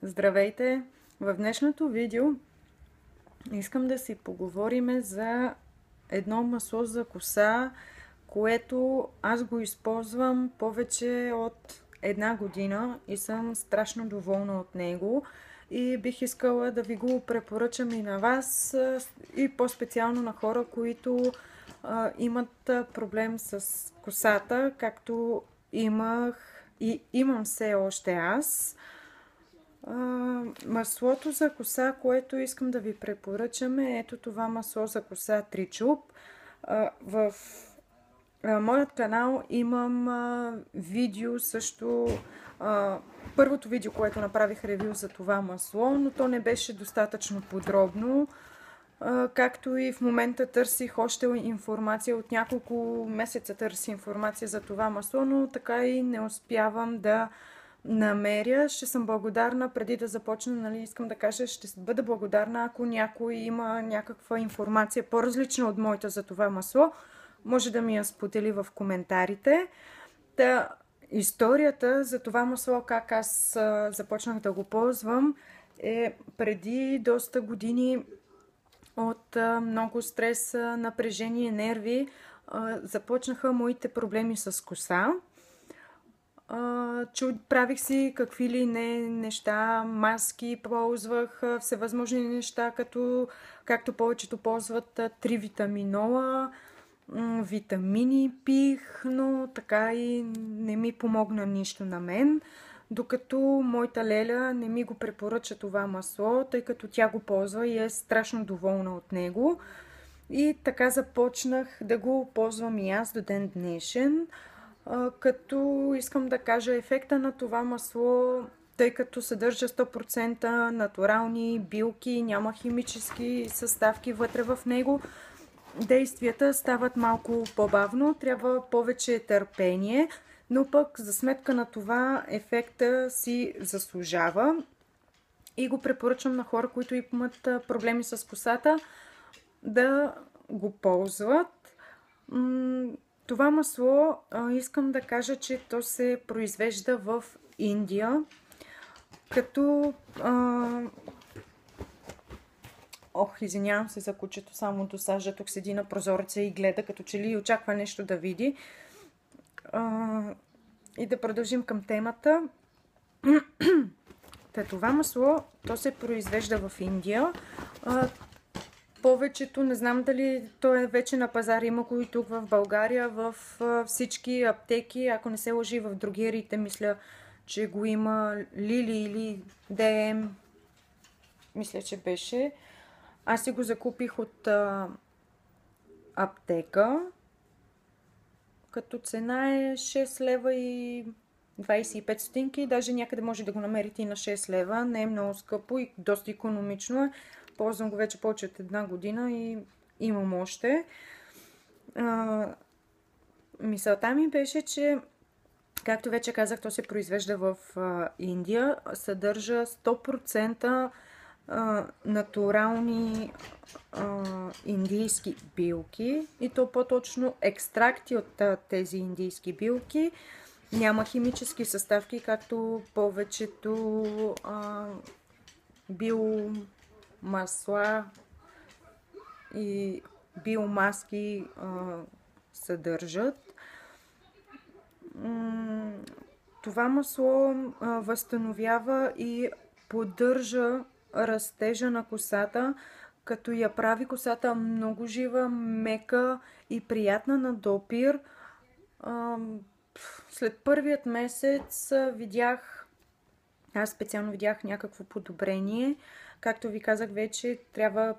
Здравейте! В днешното видео искам да си поговорим за едно масло за коса, което аз го използвам повече от една година и съм страшно доволна от него. И бих искала да ви го препоръчам и на вас, и по-специално на хора, които имат проблем с косата, както имах и имам все още аз. Маслото за коса, което искам да ви препоръчам, е ето това масло за коса Тричуп. В моят канал имам видео също, първото видео, което направих ревю за това масло, но то не беше достатъчно подробно. Както и в момента търсих още информация, от няколко месеца търся информация за това масло, но така и не успявам да намеря. Ще съм благодарна, преди да започна, нали, искам да кажа, ще бъда благодарна, ако някой има някаква информация по-различна от моята за това масло, може да ми я сподели в коментарите. Та, историята за това масло, как аз започнах да го ползвам, е преди доста години. От много стрес, напрежение, нерви започнаха моите проблеми с коса. Правих си какви ли не неща, маски, ползвах всевъзможни неща, както повечето ползват тривитаминола, витамини пих, но така и не ми помогна нищо на мен. Докато моята леля не ми го препоръча това масло, тъй като тя го ползва и е страшно доволна от него. И така започнах да го ползвам и аз до ден днешен. Като искам да кажа ефекта на това масло, тъй като съдържа 100% натурални билки, няма химически съставки вътре в него, действията стават малко по-бавно, трябва повече търпение, но пък за сметка на това ефекта си заслужава и го препоръчвам на хора, които имат проблеми с косата, да го ползват. Това масло, искам да кажа, че то се произвежда в Индия, като... извинявам се за кучето, само досажда, тук седи на прозореца и гледа, като че ли очаква нещо да види. И да продължим към темата. Това масло, то се произвежда в Индия. Повечето, не знам дали то е вече на пазар, има го и тук в България, в всички аптеки, ако не се лъжи в дрогериите, мисля, че го има Лили или ДМ, мисля, че беше. Аз си го закупих от аптека, като цена е 6 лева и 25 стотинки, даже някъде може да го намерите и на 6 лева, не е много скъпо и доста икономично е. Ползвам го вече повече от една година и имам още. Мисълта ми беше, че, както вече казах, то се произвежда в Индия, съдържа 100% натурални индийски билки, и то по-точно екстракти от тези индийски билки. Няма химически съставки, както повечето биомасла и биомаски съдържат. Това масло възстановява и поддържа растежа на косата, като я прави косата много жива, мека и приятна на допир. След първият месец аз специално видях някакво подобрение. Както ви казах вече, трябва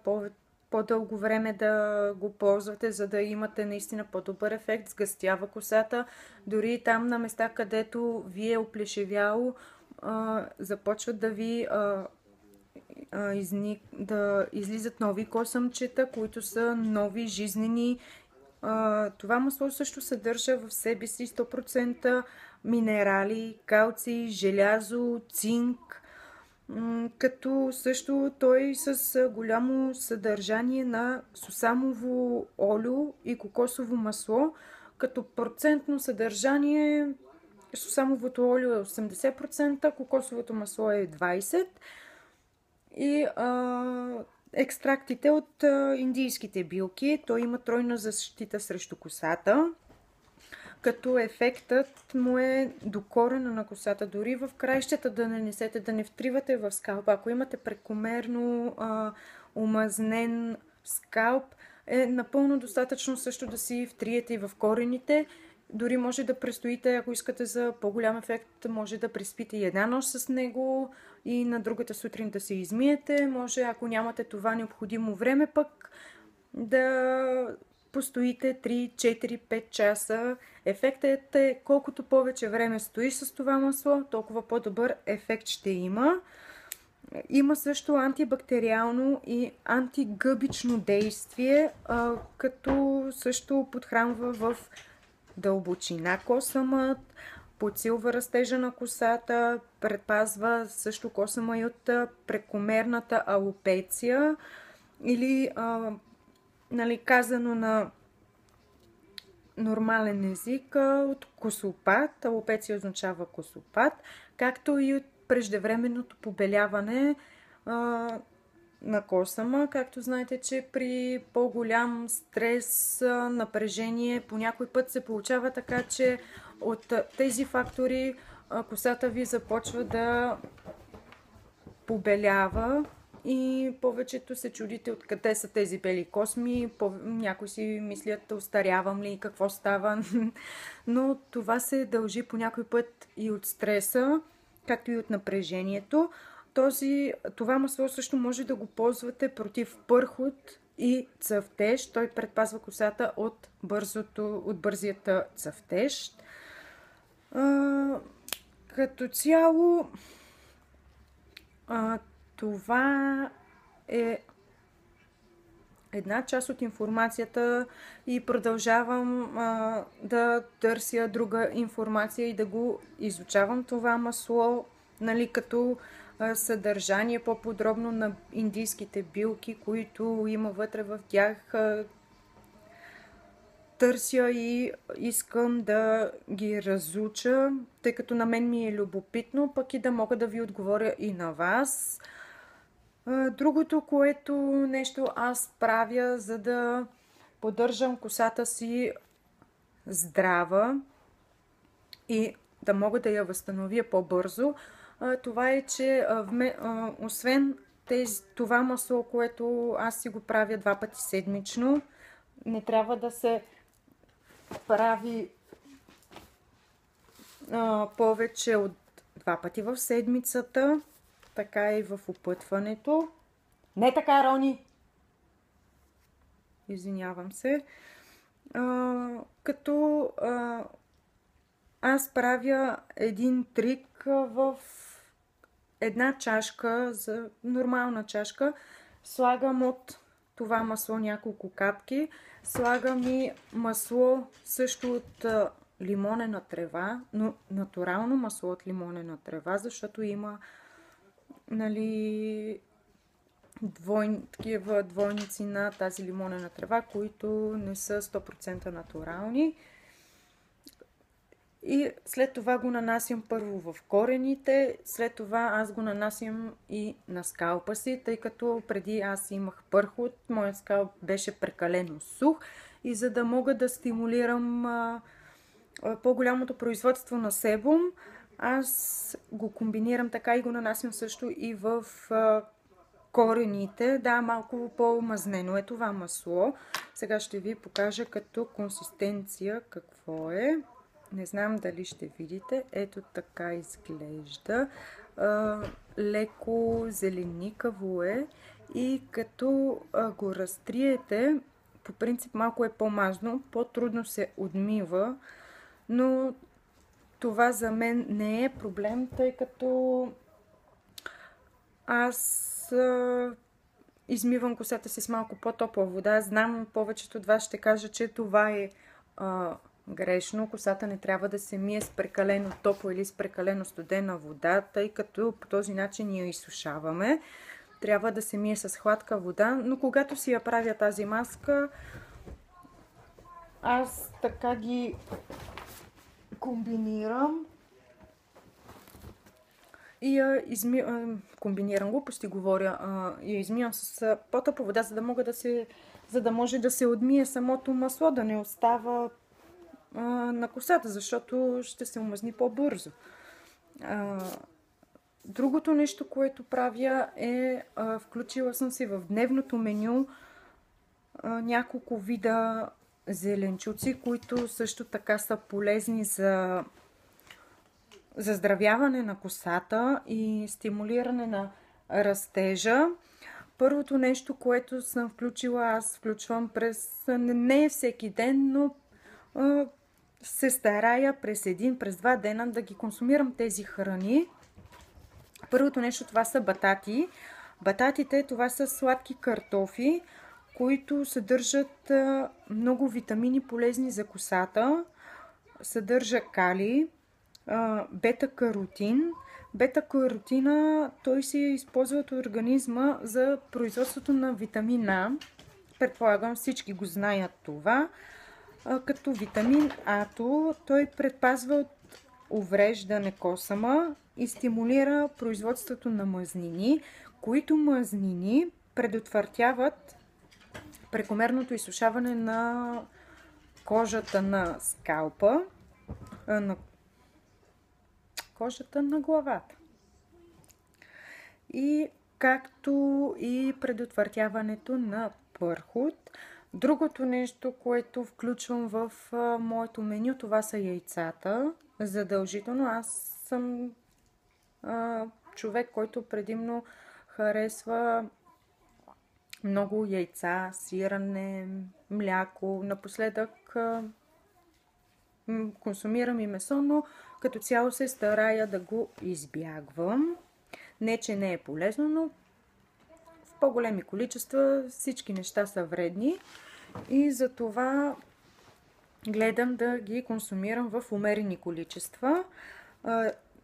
по-дълго време да го ползвате, за да имате наистина по-добър ефект. Сгъстява косата. Дори там на места, където ви е оплешивяло, започват да ви да излизат нови косъмчета, които са нови, жизнени. Това масло също съдържа в себе си 100% минерали, калций, желязо, цинк, като също той с голямо съдържание на сусамово олио и кокосово масло, като процентно съдържание Сусамовото олио е 80%, кокосовото масло е 20% и екстрактите от индийските билки. Той има тройна защита срещу косата, като ефектът му е до корена на косата. Дори в краищата да нанесете, да не втривате в скалпа. Ако имате прекомерно омазнен скалп, е напълно достатъчно също да си втриете и в корените. Дори може да престоите, ако искате за по-голям ефект, може да преспите и една нощ с него и на другата сутрин да се измиете. Може, ако нямате това необходимо време, пък да постоите 3, 4, 5 часа. Ефектът е колкото повече време стои с това масло, толкова по-добър ефект ще има. Има също антибактериално и антигъбично действие, като също подхранва в дълбочина косъмът, подсилва растежа на косата, предпазва също косъма и от прекомерната алопеция или казано на нормален език от косопат. Алопеция означава косопат, както и от преждевременното побеляване на косъма. Както знаете, че при по-голям стрес, напрежение, по някой път се получава така, че от тези фактори косата ви започва да побелява и повечето се чудите откъде са тези бели косми. Някои си мислят, остарявам ли, какво става. Но това се дължи по някой път и от стреса, както и от напрежението. Това масло също може да го ползвате против пърхот и цъфтеж. Той предпазва косата от бързият цъфтеж. Като цяло това е една част от информацията и продължавам да търся друга информация и да го изучавам това масло, като съдържание по-подробно на индийските билки, които има вътре в тях. Търся и искам да ги разуча, тъй като на мен ми е любопитно, пък и да мога да ви отговоря и на вас. Другото, което нещо аз правя, за да поддържам косата си здрава и да мога да я възстановя по-бързо, това е, че освен това масло, което аз си го правя 2 пъти седмично, не трябва да се прави повече от 2 пъти в седмицата, така и в опътването. Не така, Рони! Извинявам се. Като аз правя един трик в една чашка, за нормална чашка, слагам от това масло няколко капки, слагам и масло също от лимонена трева, но натурално масло от лимонена трева, защото има такива двойници на тази лимонена трева, които не са 100% натурални. И след това го нанасям първо в корените, след това аз го нанасям и на скалпа си, тъй като преди аз имах пърхот, моят скалп беше прекалено сух и за да мога да стимулирам по-голямото производство на себум, аз го комбинирам така и го нанасям също и в корените. Да, малко по-мазнено е това масло. Сега ще ви покажа като консистенция какво е. Не знам дали ще видите. Ето така изглежда. Леко зеленикаво е и като го разтриете, по принцип малко е по-мазно, по-трудно се отмива, но това за мен не е проблем, тъй като аз измивам косата си с малко по-топла вода. Знам, повечето от вас ще кажа, че това е грешно. Косата не трябва да се мие с прекалено топла или с прекалено студена вода, тъй като по този начин я изсушаваме. Трябва да се мие с хладка вода, но когато си я правя тази маска, аз така ги комбинирам и я комбинирам глупости, говоря, я измивам с по-тъпла вода, за да може да се отмие самото масло, да не остава на косата, защото ще се омазни по-бързо. Другото нещо, което правя е, включила съм си в дневното меню няколко вида зеленчуци, които също така са полезни за заздравяване на косата и стимулиране на растежа. Първото нещо, което съм включила, аз включвам не е всеки ден, но се старая през през 2 дена да ги консумирам тези храни. Първото нещо, това са батати. Бататите, това са сладки картофи, които съдържат много витамини, полезни за косата. Съдържа калий, бета-каротин. Бета-каротина, той се използва от организма за производството на витамин А. Предполагам, всички го знаят това. Като витамин А, той предпазва от увреждане косама и стимулира производството на мазнини, които мазнини предотвратяват прекомерното изсушаване на кожата на скалпа, на кожата на главата. И както и предотвратяването на пърхот. Другото нещо, което включвам в моето меню, това са яйцата. Задължително. Аз съм човек, който предимно харесва много яйца, сирене, мляко. Напоследък консумирам и месо, но като цяло се старая да го избягвам. Не, че не е полезно, но в по-големи количества всички неща са вредни и затова гледам да ги консумирам в умерени количества.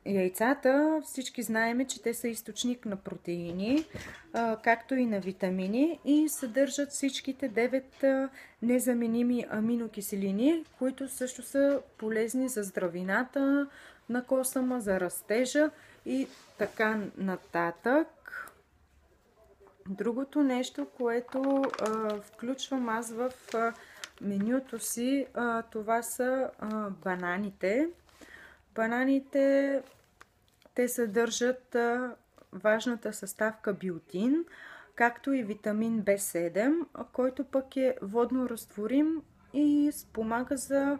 Яйцата, всички знаем, че те са източник на протеини, както и на витамини и съдържат всичките 9 незаменими аминокиселини, които също са полезни за здравината на косама, за растежа и така нататък. Другото нещо, което включвам аз в менюто си, това са бананите. Бананите, те съдържат важната съставка биотин, както и витамин В7, който пък е водно разтворим и спомага за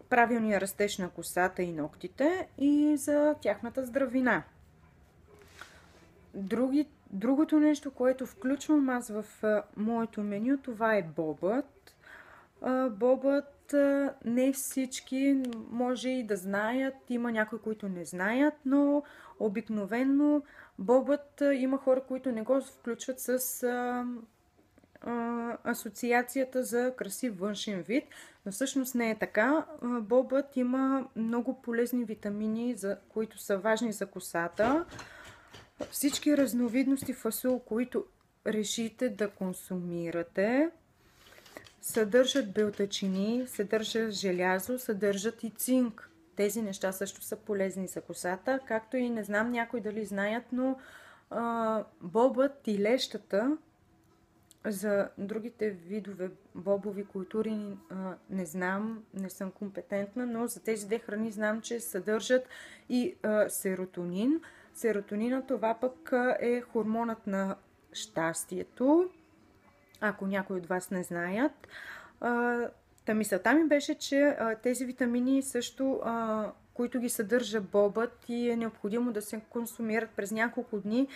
правилния растеж на косата и ногтите и за тяхната здравина. Другото нещо, което включвам аз в моето меню, това е бобът. Бобът не всички може и да знаят, има някои, които не знаят, но обикновено бобът има хора, които не го включват с асоциацията за красив външен вид, но всъщност не е така. Бобът има много полезни витамини, които са важни за косата. Всички разновидности фасул, които решите да консумирате, съдържат белтъчини, съдържат желязо, съдържат и цинк. Тези неща също са полезни за косата, както и не знам някои дали знаят, но бобът и лещата, за другите видове бобови култури не знам, не съм компетентна, но за тези две храни знам, че съдържат и серотонин. Серотонина, това пък е хормонът на щастието, ако някои от вас не знаят. Мисълта ми беше, че тези витамини също, които ги съдържа бобът и е необходимо да се консумират през няколко дни,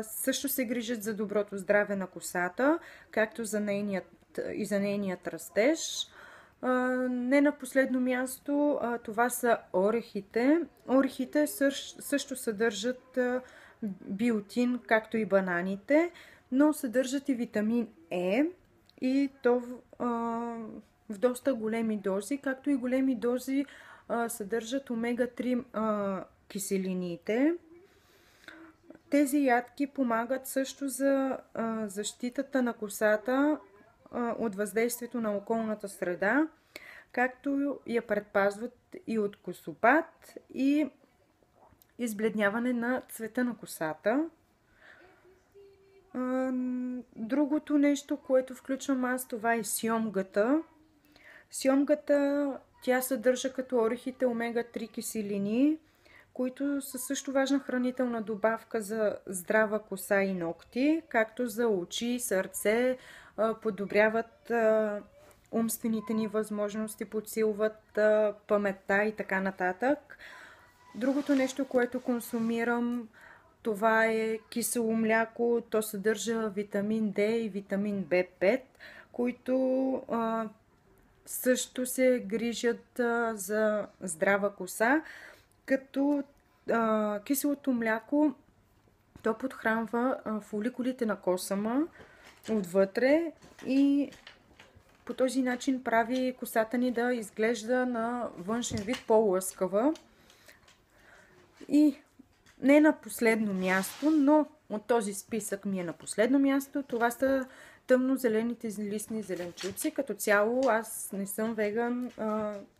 също се грижат за доброто здраве на косата, както за нейният растеж. Не на последно място, това са орехите. Орехите също съдържат биотин, както и бананите, но съдържат и витамин Е и то в доста големи дози, както и големи дози съдържат омега-3 киселините. Тези ядки помагат също за защитата на косата от въздействието на околната среда, както я предпазват и от косопад и избледняване на цвета на косата. Другото нещо, което включвам аз, това е сьомгата. Сьомгата, тя съдържа като орехите омега-3 киселини, които са също важна хранителна добавка за здрава коса и ногти, както за очи, сърце, подобряват умствените ни възможности, подсилват паметта и така нататък. Другото нещо, което консумирам, това е кисело мляко. То съдържа витамин D и витамин B5, които също се грижат за здрава коса, като киселото мляко, то подхранва фоликулите на косама отвътре и по този начин прави косата ни да изглежда на външен вид по-лъскава. И не на последно място, но от този списък ми е на последно място, това са тъмнозелените листни зеленчуци. Като цяло аз не съм веган,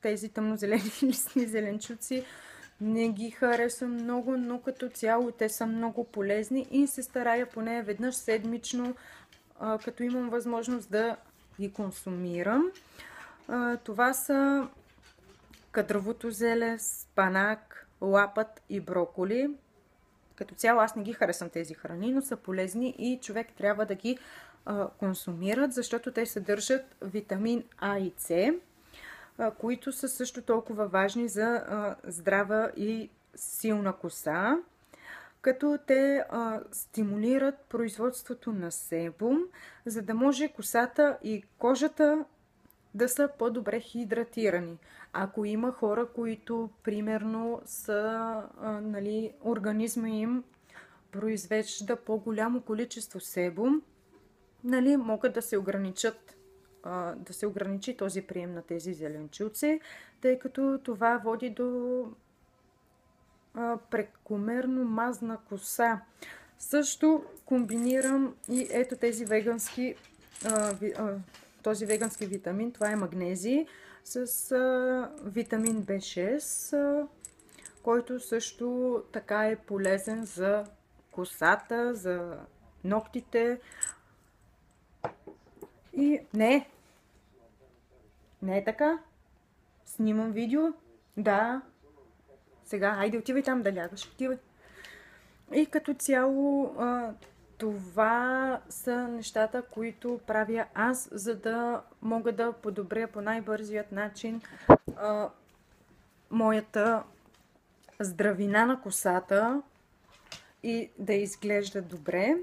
тези тъмнозелени листни зеленчуци не ги харесвам много, но като цяло те са много полезни и се старая поне веднъж седмично, като имам възможност, да ги консумирам. Това са кадровото зеле, спанак, лапът и броколи. Като цяло аз не ги харесвам тези храни, но са полезни и човек трябва да ги консумират, защото те съдържат витамин А и С, които са също толкова важни за здрава и силна коса, като те стимулират производството на себум, за да може косата и кожата да са по-добре хидратирани. Ако има хора, които примерно са, организма им произвежда по-голямо количество себум, могат да се ограничат, да се ограничи този прием на тези зеленчуци, тъй като това води до прекомерно мазна коса. Също комбинирам и ето тези вегански, този вегански витамин, това е магнезий, с витамин B6, който също така е полезен за косата, за ногтите. И не е така. Снимам видео. Да. Сега, хайде, отивай там да лягаш. Отивай. И като цяло това са нещата, които правя аз, за да мога да подобря по най-бързият начин моята здравина на косата и да изглежда добре.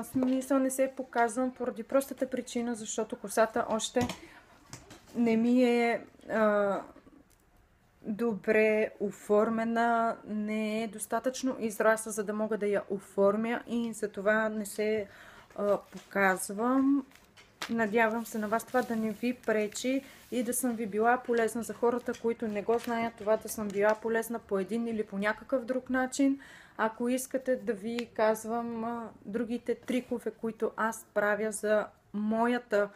Смисъл не се показвам поради простата причина, защото косата още не ми е добре оформена, не е достатъчно израсла, за да мога да я оформя и за това не се показвам. Надявам се на вас това да не ви пречи и да съм ви била полезна. За хората, които не го знаят, това да съм била полезна по един или по някакъв друг начин. Ако искате да ви казвам другите трикове, които аз правя за моята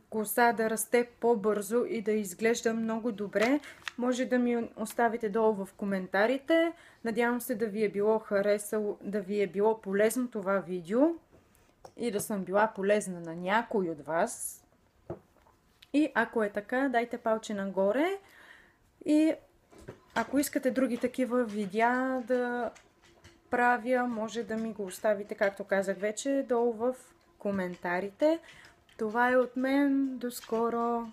коса да расте по-бързо и да изглежда много добре, може да ми оставите долу в коментарите. Надявам се да ви е било харесало, да ви е било полезно това видео и да съм била полезна на някой от вас. И ако е така, дайте палче нагоре. И ако искате други такива видеа да правя, може да ми го оставите, както казах вече, долу в коментарите. Това е от мен. До скоро!